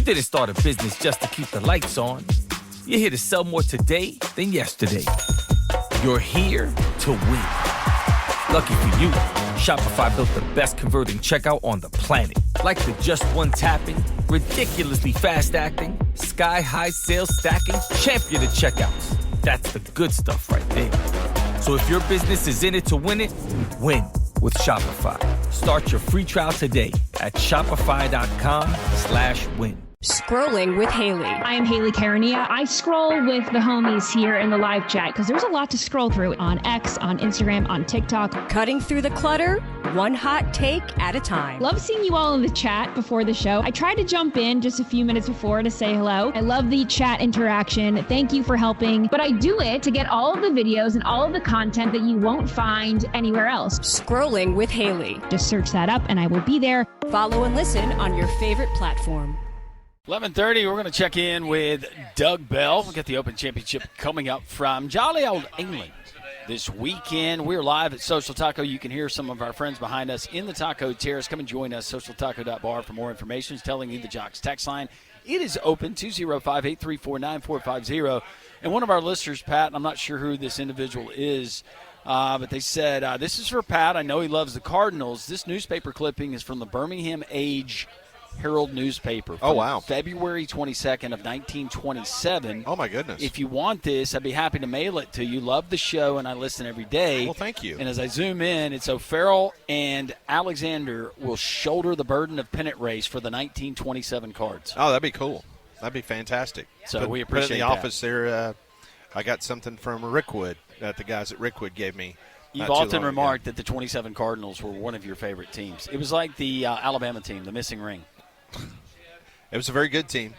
didn't start a business just to keep the lights on. You're here to sell more today than yesterday. You're here to win. Lucky for you, Shopify built the best converting checkout on the planet. Like the just one tapping, ridiculously fast acting, sky-high sales stacking, champion of checkouts. That's the good stuff right there. So if your business is in it to win it, win with Shopify. Start your free trial today at shopify.com/win. Scrolling with Haley. I am Haley Karania. I scroll with the homies here in the live chat because there's a lot to scroll through on X, on Instagram, on TikTok. Cutting through the clutter, one hot take at a time. Love seeing you all in the chat before the show. I tried to jump in just a few minutes before to say hello. I love the chat interaction. Thank you for helping. But I do it to get all of the videos and all of the content that you won't find anywhere else. Scrolling with Haley. Just search that up and I will be there. Follow and listen on your favorite platform. 11:30, we're going to check in with Doug Bell. We'll get the Open Championship coming up from jolly old England this weekend. We're live at Social Taco. You can hear some of our friends behind us in the Taco Terrace. Come and join us, socialtaco.bar for more information. It's telling you the Jocks text line. It is open, 205-834-9450. And one of our listeners, Pat, and I'm not sure who this individual is, but they said, this is for Pat. I know he loves the Cardinals. This newspaper clipping is from the Birmingham Age Herald newspaper. Oh, wow. February 22nd of 1927. Oh, my goodness. If you want this, I'd be happy to mail it to you. Love the show, and I listen every day. Well, thank you. And as I zoom in, it's O'Farrell and Alexander will shoulder the burden of pennant race for the 1927 cards. Oh, that'd be cool. That'd be fantastic. So we appreciate put it in the that. office there. I got something from Rickwood that the guys at Rickwood gave me. You've often remarked that the 27 Cardinals were one of your favorite teams. It was like the Alabama team, the missing ring. It was a very good team.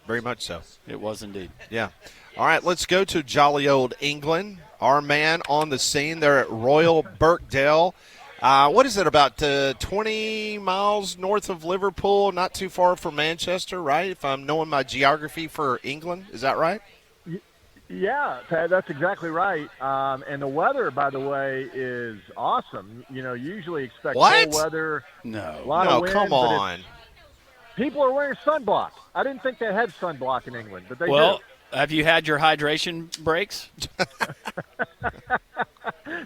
Very much so. It was indeed. Yeah. All right, let's go to jolly old England. Our man on the scene there at Royal Birkdale. What is it, about 20 miles north of Liverpool, not too far from Manchester, right? If I'm knowing my geography for England. Is that right? Yeah, Pat, that's exactly right. And the weather, by the way, is awesome. You know, usually expect cold weather. No. A lot of wind, come on. People are wearing sunblock. I didn't think they had sunblock in England, but they Well, do. have you had your hydration breaks?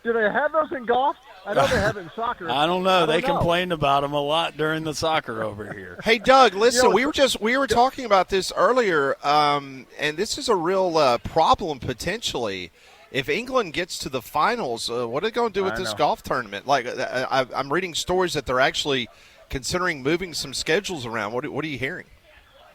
Do they have those in golf? I know they have it in soccer. I don't know. They complained about them a lot during the soccer over here. Hey, Doug, listen, we were talking about this earlier, and this is a real problem potentially. If England gets to the finals, what are they going to do with this golf tournament? Like, I'm reading stories that they're actually considering moving some schedules around. What are you hearing?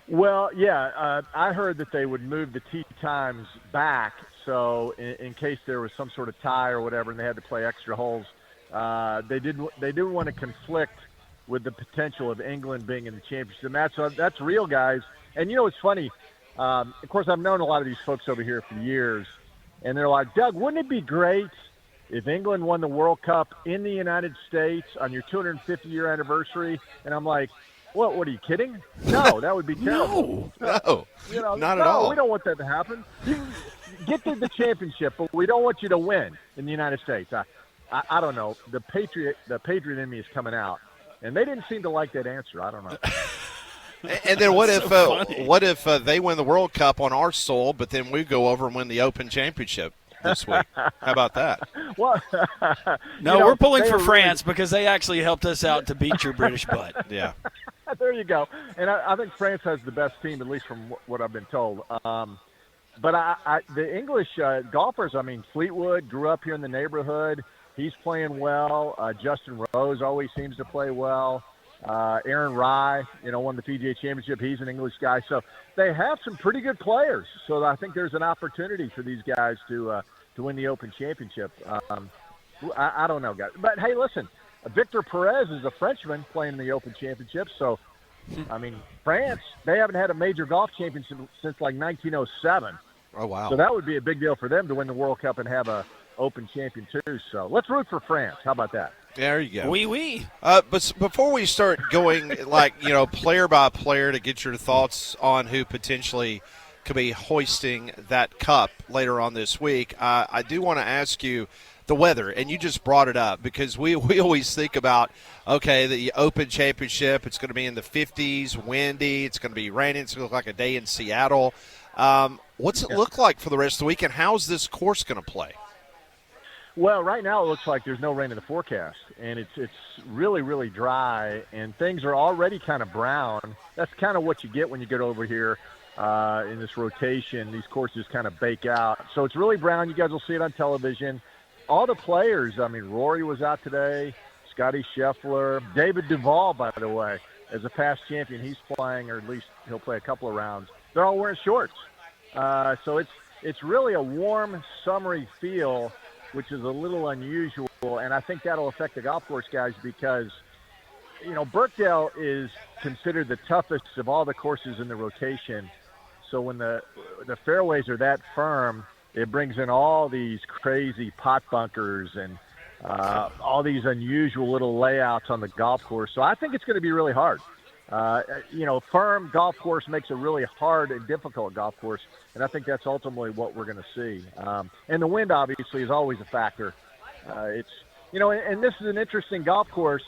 Well, yeah, I heard that they would move the tee times back, so in case there was some sort of tie or whatever, and they had to play extra holes. They didn't want to conflict with the potential of England being in the championship match. So that's real, guys. And you know what's funny? Of course, I've known a lot of these folks over here for years, and they're like, Doug, wouldn't it be great if England won the World Cup in the United States on your 250-year anniversary? And I'm like, what are you kidding? No, that would be terrible. No, not at all. We don't want that to happen. You get to the championship, but we don't want you to win in the United States. I don't know. The patriot in me is coming out, and they didn't seem to like that answer. I don't know. And then what if they win the World Cup on our soil, but then we go over and win the Open Championship this week? How about that? Well, we're pulling for France because they actually helped us out to beat your British butt. Yeah. There you go. And I think France has the best team, at least from what I've been told. But the English golfers, I mean, Fleetwood grew up here in the neighborhood. He's playing well. Justin Rose always seems to play well. Aaron Rye, won the PGA Championship. He's an English guy. So they have some pretty good players. So I think there's an opportunity for these guys to win the Open Championship. I don't know, guys. But, hey, listen, Victor Perez is a Frenchman playing in the Open Championship. So, I mean, France, they haven't had a major golf championship since, like, 1907. Oh, wow. So that would be a big deal for them to win the World Cup and have a Open champion, too. So let's root for France. How about that? There you go. Oui. But before we start going, player by player to get your thoughts on who potentially could be hoisting that cup later on this week, I do want to ask you, the weather, and you just brought it up because we always think about, okay, the Open Championship, it's going to be in the 50s, windy, it's going to be raining, it's going to look like a day in Seattle. What's it look like for the rest of the week, and how's this course going to play? Well, right now it looks like there's no rain in the forecast, and it's really, really dry, and things are already kind of brown. That's kind of what you get when you get over here in this rotation. These courses kind of bake out. So it's really brown. You guys will see it on television. All the players, I mean, Rory was out today, Scotty Scheffler, David Duval, by the way, as a past champion, he's playing, or at least he'll play a couple of rounds. They're all wearing shorts. So it's really a warm, summery feel, which is a little unusual, and I think that'll affect the golf course guys because, you know, Birkdale is considered the toughest of all the courses in the rotation. So when the fairways are that firm, it brings in all these crazy pot bunkers and all these unusual little layouts on the golf course. So I think it's going to be really hard. You know, firm golf course makes a really hard and difficult golf course, and I think that's ultimately what we're going to see. And the wind, obviously, is always a factor. It's, you know, and this is an interesting golf course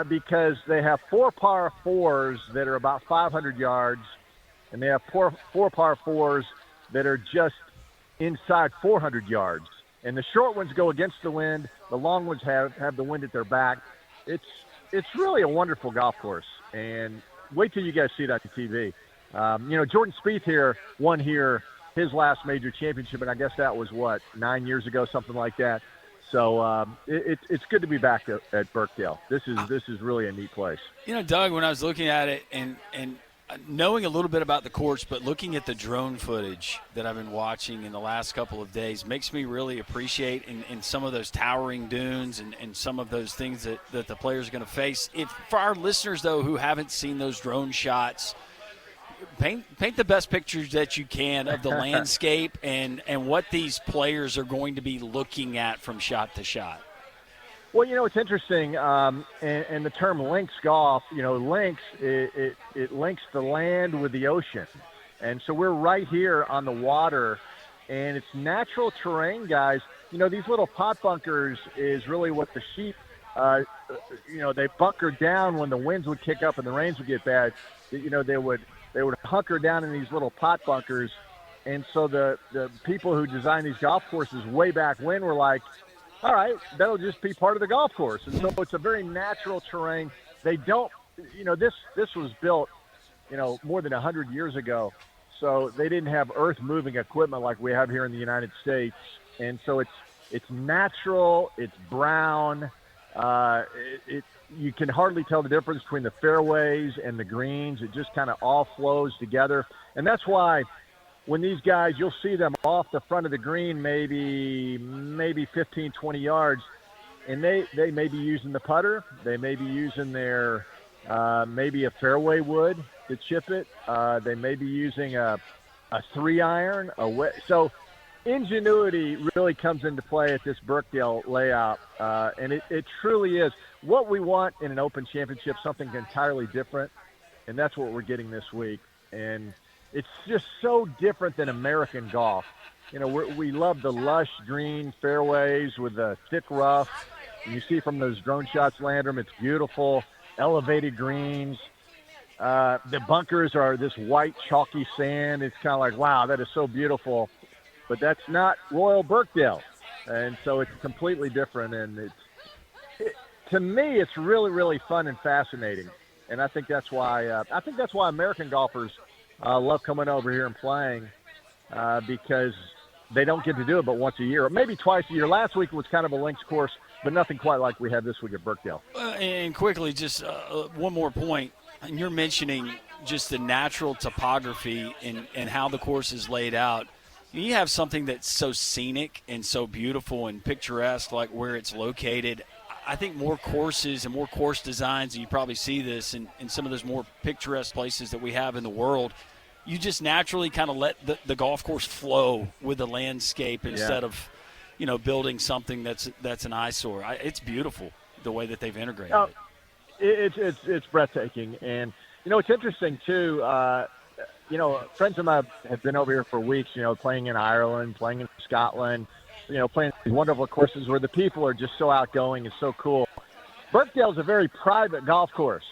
because they have 4 par 4s that are about 500 yards, and they have 4 par 4s that are just inside 400 yards. And the short ones go against the wind. The long ones have the wind at their back. It's really a wonderful golf course. And wait till you guys see it on TV. You know, Jordan Spieth won his last major championship, and I guess that was, 9 years ago, something like that. So it's good to be back at Birkdale. This is really a neat place. You know, Doug, when I was looking at it and knowing a little bit about the course, but looking at the drone footage that I've been watching in the last couple of days makes me really appreciate in some of those towering dunes and some of those things that the players are going to face. For our listeners, though, who haven't seen those drone shots, paint the best pictures that you can of the landscape and what these players are going to be looking at from shot to shot. Well, you know, it's interesting, and the term links golf, you know, links, it links the land with the ocean. And so we're right here on the water, and it's natural terrain, guys. You know, these little pot bunkers is really what the sheep, you know, they bunker down when the winds would kick up and the rains would get bad. You know, they would hunker down in these little pot bunkers. And so the people who designed these golf courses way back when were like, all right, that'll just be part of the golf course. And so it's a very natural terrain. They don't, you know, this was built, you know, more than 100 years ago. So they didn't have earth-moving equipment like we have here in the United States. And so it's natural, it's brown. You can hardly tell the difference between the fairways and the greens. It just kind of all flows together. And that's why when these guys, you'll see them off the front of the green maybe 15, 20 yards, and they may be using the putter. They may be using their maybe a fairway wood to chip it. They may be using a 3-iron. So ingenuity really comes into play at this Birkdale layout, and it truly is. What we want in an Open Championship, something entirely different, and that's what we're getting this week. And it's just so different than American golf. You know, we love the lush green fairways with the thick rough. And you see from those drone shots, Landrum, it's beautiful, elevated greens. The bunkers are this white chalky sand. It's kind of like, wow, that is so beautiful. But that's not Royal Birkdale. And so it's completely different. And to me, it's really, really fun and fascinating. And I think that's why American golfers love coming over here and playing because they don't get to do it but once a year, or maybe twice a year. Last week was kind of a links course, but nothing quite like we had this week at Birkdale. And quickly, just one more point. And you're mentioning just the natural topography and how the course is laid out. You have something that's so scenic and so beautiful and picturesque, like where it's located. I think more courses and more course designs, and you probably see this in some of those more picturesque places that we have in the world, you just naturally kind of let the golf course flow with the landscape instead of, you know, building something that's an eyesore. It's beautiful the way that they've integrated it. It's breathtaking. And, you know, it's interesting, too. You know, friends of mine have been over here for weeks, you know, playing in Ireland, playing in Scotland. playing these wonderful courses where the people are just so outgoing and so cool. Birkdale's a very private golf course,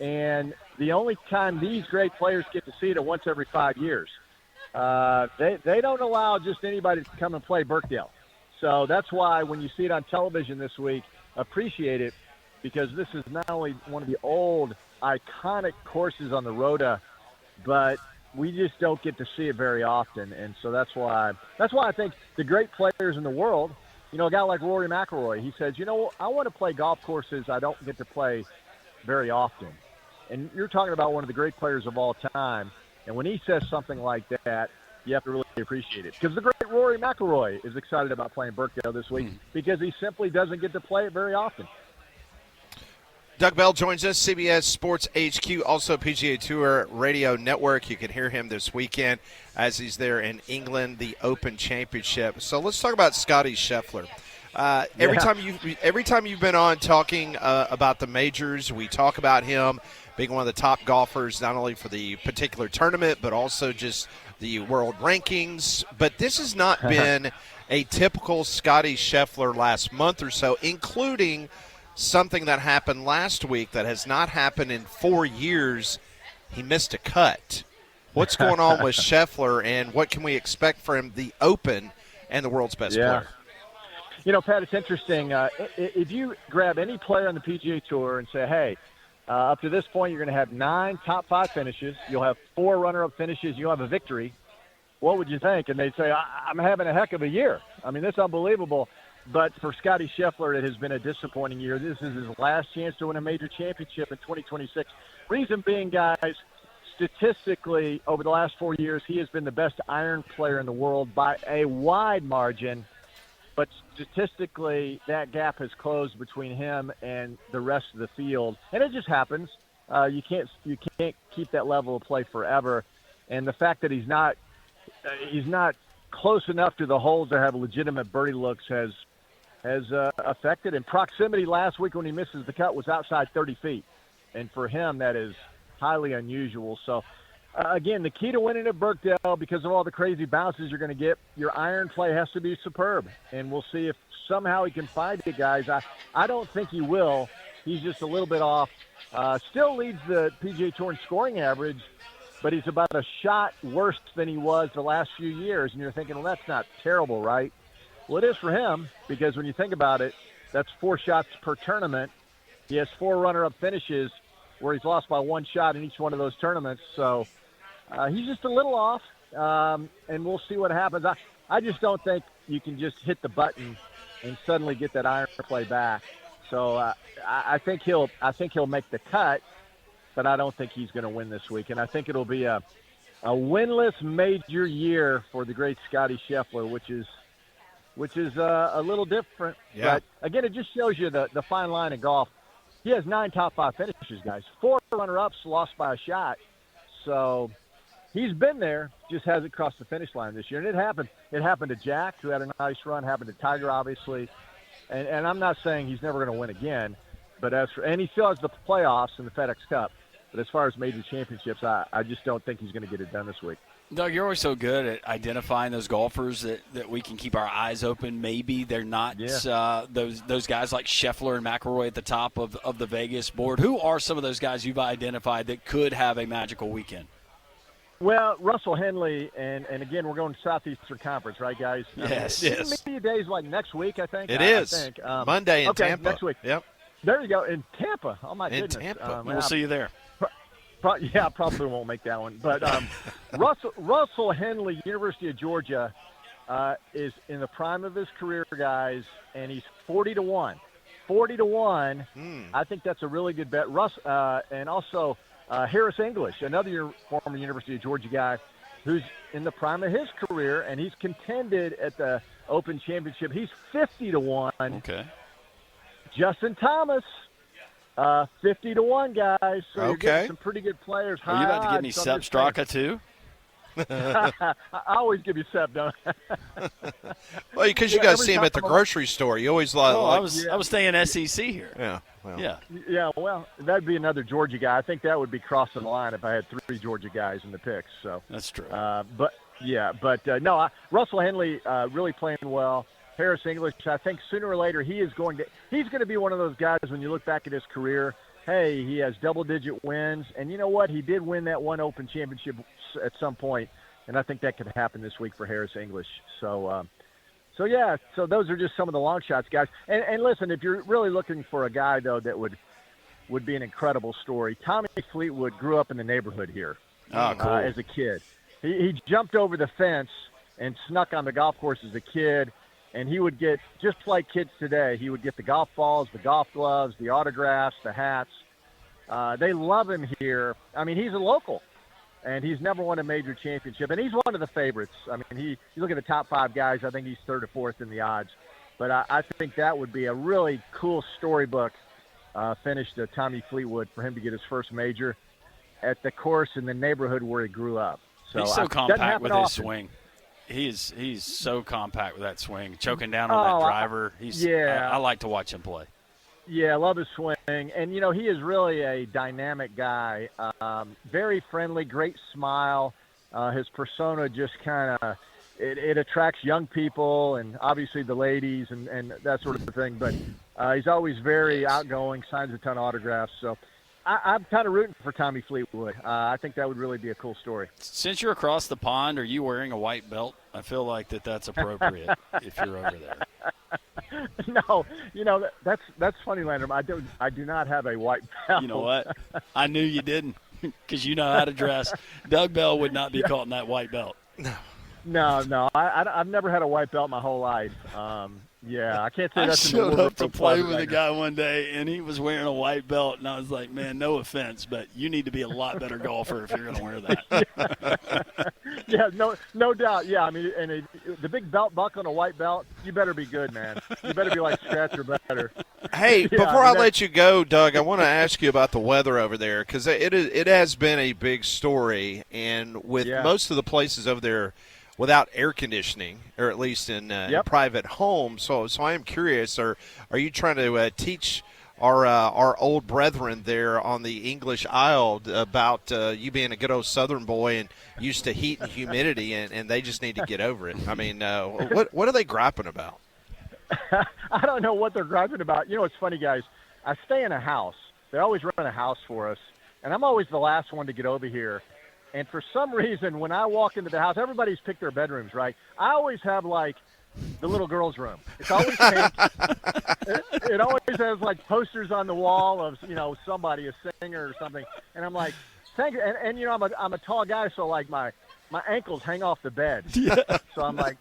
and the only time these great players get to see it once every 5 years. They don't allow just anybody to come and play Birkdale. So that's why when you see it on television this week, appreciate it, because this is not only one of the old iconic courses on the Rota, but we just don't get to see it very often. And so that's why I think the great players in the world, a guy like Rory McIlroy, he says, I want to play golf courses I don't get to play very often. And you're talking about one of the great players of all time. And when he says something like that, you have to really appreciate it. Because the great Rory McIlroy is excited about playing Birkdale this week because he simply doesn't get to play it very often. Doug Bell joins us, CBS Sports HQ, also PGA Tour Radio Network. You can hear him this weekend as he's there in England, the Open Championship. So let's talk about Scotty Scheffler. Every time you've been on talking about the majors, we talk about him being one of the top golfers, not only for the particular tournament, but also just the world rankings. But this has not been a typical Scotty Scheffler last month or so, including something that happened last week that has not happened in 4 years. He missed a cut. What's going on with Scheffler, and what can we expect from the Open and the world's best player? Pat, it's interesting. If you grab any player on the PGA Tour and say, hey, up to this point, you're going to have 9 top 5 finishes. You'll have 4 runner-up finishes. You'll have a victory. What would you think? And they'd say, I'm having a heck of a year. I mean, that's unbelievable. But for Scotty Scheffler, it has been a disappointing year. This is his last chance to win a major championship in 2026. Reason being, guys, statistically, over the last 4 years, he has been the best iron player in the world by a wide margin. But statistically, that gap has closed between him and the rest of the field, and it just happens. You can't keep that level of play forever, and the fact that he's not close enough to the holes to have legitimate birdie looks has affected. And proximity last week when he misses the cut was outside 30 feet, and for him that is highly unusual. So. Again, the key to winning at Birkdale, because of all the crazy bounces you're going to get, your iron play has to be superb. And we'll see if somehow he can find it, guys. I don't think he will. He's just a little bit off. Still leads the PGA Tour in scoring average, but he's about a shot worse than he was the last few years. And you're thinking, well, that's not terrible, right? Well, it is for him, because when you think about it, that's 4 shots per tournament. He has 4 runner-up finishes where he's lost by 1 shot in each one of those tournaments. So he's just a little off, and we'll see what happens. I just don't think you can just hit the button and suddenly get that iron play back. So I think he'll make the cut, but I don't think he's going to win this week. And I think it'll be a winless major year for the great Scotty Scheffler, which is a little different. Yeah. But again, it just shows you the fine line in golf. He has 9 top 5 finishes, guys. 4 runner-ups lost by a shot. So he's been there, just hasn't crossed the finish line this year. And it happened. It happened to Jack, who had a nice run. Happened to Tiger, obviously. And I'm not saying he's never going to win again. But and he still has the playoffs in the FedEx Cup. But as far as major championships, I just don't think he's going to get it done this week. Doug, you're always so good at identifying those golfers that we can keep our eyes open. Maybe they're not those guys like Scheffler and McIlroy at the top of the Vegas board. Who are some of those guys you've identified that could have a magical weekend? Well, Russell Henley, and again, we're going to Southeastern Conference, right, guys? Yes. Media days like next week, I think. It is. Monday in Tampa. Next week. Yep. There you go, in Tampa. Oh, my in goodness. Tampa. We'll see you there. I probably won't make that one. But Russell Henley, University of Georgia, is in the prime of his career, guys, and he's 40-1. 40-1. I think that's a really good bet. And also Harris English, another former University of Georgia guy, who's in the prime of his career, and he's contended at the Open Championship. He's 50-1. Okay. Justin Thomas. 50-1, guys. So you're getting Okay. some pretty good players. Are you about to give me Sepp Straka too? I always give you Sepp, don't I? Well, because you guys see him at the grocery store. You always like. I was staying SEC here. Yeah. Well. Yeah. Yeah, well, that'd be another Georgia guy. I think that would be crossing the line if I had 3 Georgia guys in the picks. So that's true. Russell Henley really playing well. Harris English, I think sooner or later he's going to be one of those guys when you look back at his career. Hey, he has double-digit wins, and you know what? He did win that one Open Championship at some point, and I think that could happen this week for Harris English. So those are just some of the long shots, guys. And listen, if you're really looking for a guy though that would be an incredible story, Tommy Fleetwood grew up in the neighborhood here as a kid. He jumped over the fence and snuck on the golf course as a kid. And he would get, just like kids today, he would get the golf balls, the golf gloves, the autographs, the hats. They love him here. I mean, he's a local, and he's never won a major championship. And he's one of the favorites. I mean, you look at the top 5 guys, I think he's 3rd or 4th in the odds. But I think that would be a really cool storybook finish to Tommy Fleetwood for him to get his first major at the course in the neighborhood where he grew up. He's so compact with his swing. He's so compact with that swing, choking down on that driver. I like to watch him play. Yeah, I love his swing. And, you know, he is really a dynamic guy. Very friendly, great smile. His persona just kind of it attracts young people and obviously the ladies and that sort of thing. But he's always very outgoing, signs a ton of autographs. So I'm kind of rooting for Tommy Fleetwood. I think that would really be a cool story. Since you're across the pond, are you wearing a white belt? I feel like that's appropriate if you're over there. No, you know, that's funny, Landrum. I do not have a white belt. You know what? I knew you didn't because you know how to dress. Doug Bell would not be caught in that white belt. No. I've never had a white belt my whole life. Yeah, I can't say that's I showed up to play with a guy one day, and he was wearing a white belt, and I was like, man, no offense, but you need to be a lot better golfer if you're going to wear that. Yeah, no doubt. Yeah, I mean, and the big belt buckle and a white belt, you better be good, man. You better be like Scratch or better. Hey, before I let you go, Doug, I want to ask you about the weather over there because it has been a big story, and with most of the places over there without air conditioning, or at least in private homes. So I am curious, are you trying to teach our old brethren there on the English Isle about you being a good old Southern boy and used to heat and humidity, and they just need to get over it? I mean, what are they griping about? I don't know what they're griping about. You know, it's funny, guys. I stay in a house. They always run a house for us, and I'm always the last one to get over here. And for some reason, when I walk into the house, everybody's picked their bedrooms, right? I always have, like, the little girl's room. It's always pink. It always has, like, posters on the wall of, you know, somebody, a singer or something. And I'm like, thank you. And you know, I'm a tall guy, so, like, my ankles hang off the bed. Yeah. So I'm like,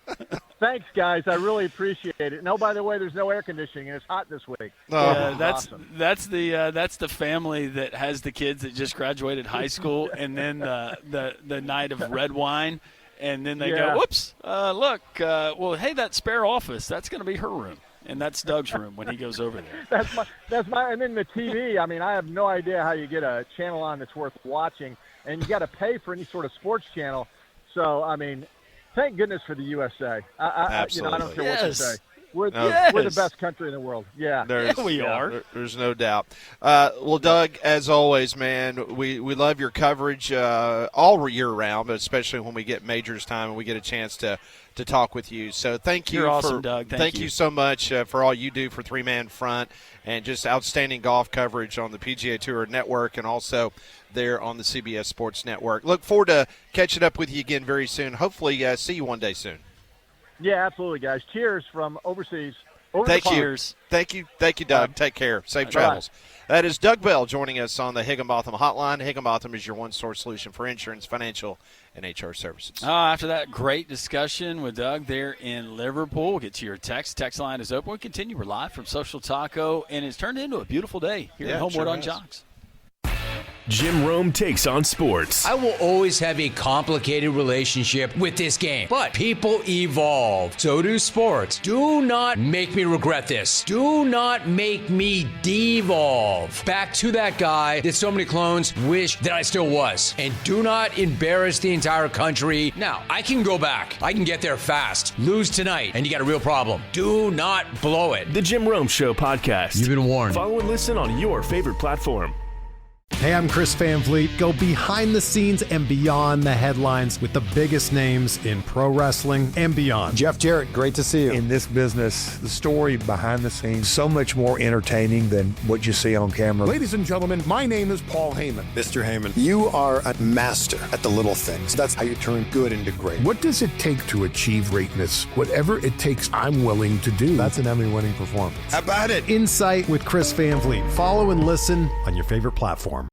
thanks, guys. I really appreciate it. And, oh, by the way, there's no air conditioning, and it's hot this week. That's awesome. That's the family that has the kids that just graduated high school, and then the night of red wine, and then they go, whoops, look, well, hey, that spare office, that's going to be her room. And that's Doug's room when he goes over there. That's my. And then the TV. I mean, I have no idea how you get a channel on that's worth watching, and you got to pay for any sort of sports channel. So, I mean, thank goodness for the USA. Absolutely. You know, I don't care what you say. We're the best country in the world. Yeah. We are. There's no doubt. Well, Doug, as always, man, we love your coverage all year round, but especially when we get majors time and we get a chance to talk with you. So thank you. You're awesome, Doug. Thank you so much for all you do for Three Man Front and just outstanding golf coverage on the PGA Tour Network and also there on the CBS Sports Network. Look forward to catching up with you again very soon. Hopefully see you one day soon. Yeah, absolutely, guys. Cheers from overseas. Thank you, Doug. Take care. Safe travels. That is Doug Bell joining us on the Higginbotham Hotline. Higginbotham is your one-source solution for insurance, financial, and HR services. After that great discussion with Doug there in Liverpool, we'll get to your text. Text line is open. We continue. We're live from Social Taco, and it's turned into a beautiful day here at Homewood on Jocks. Jim Rome takes on sports. I will always have a complicated relationship with this game, but people evolve. So do sports. Do not make me regret this. Do not make me devolve back to that guy that so many clones wish that I still was. And do not embarrass the entire country. Now, I can go back. I can get there fast. Lose tonight, and you got a real problem. Do not blow it. The Jim Rome Show podcast. You've been warned. Follow and listen on your favorite platform. Hey, I'm Chris Van Vliet. Go behind the scenes and beyond the headlines with the biggest names in pro wrestling and beyond. Jeff Jarrett, great to see you. In this business, the story behind the scenes, so much more entertaining than what you see on camera. Ladies and gentlemen, my name is Paul Heyman. Mr. Heyman, you are a master at the little things. That's how you turn good into great. What does it take to achieve greatness? Whatever it takes, I'm willing to do. That's an Emmy-winning performance. How about it? Insight with Chris Van Vliet. Follow and listen on your favorite platform.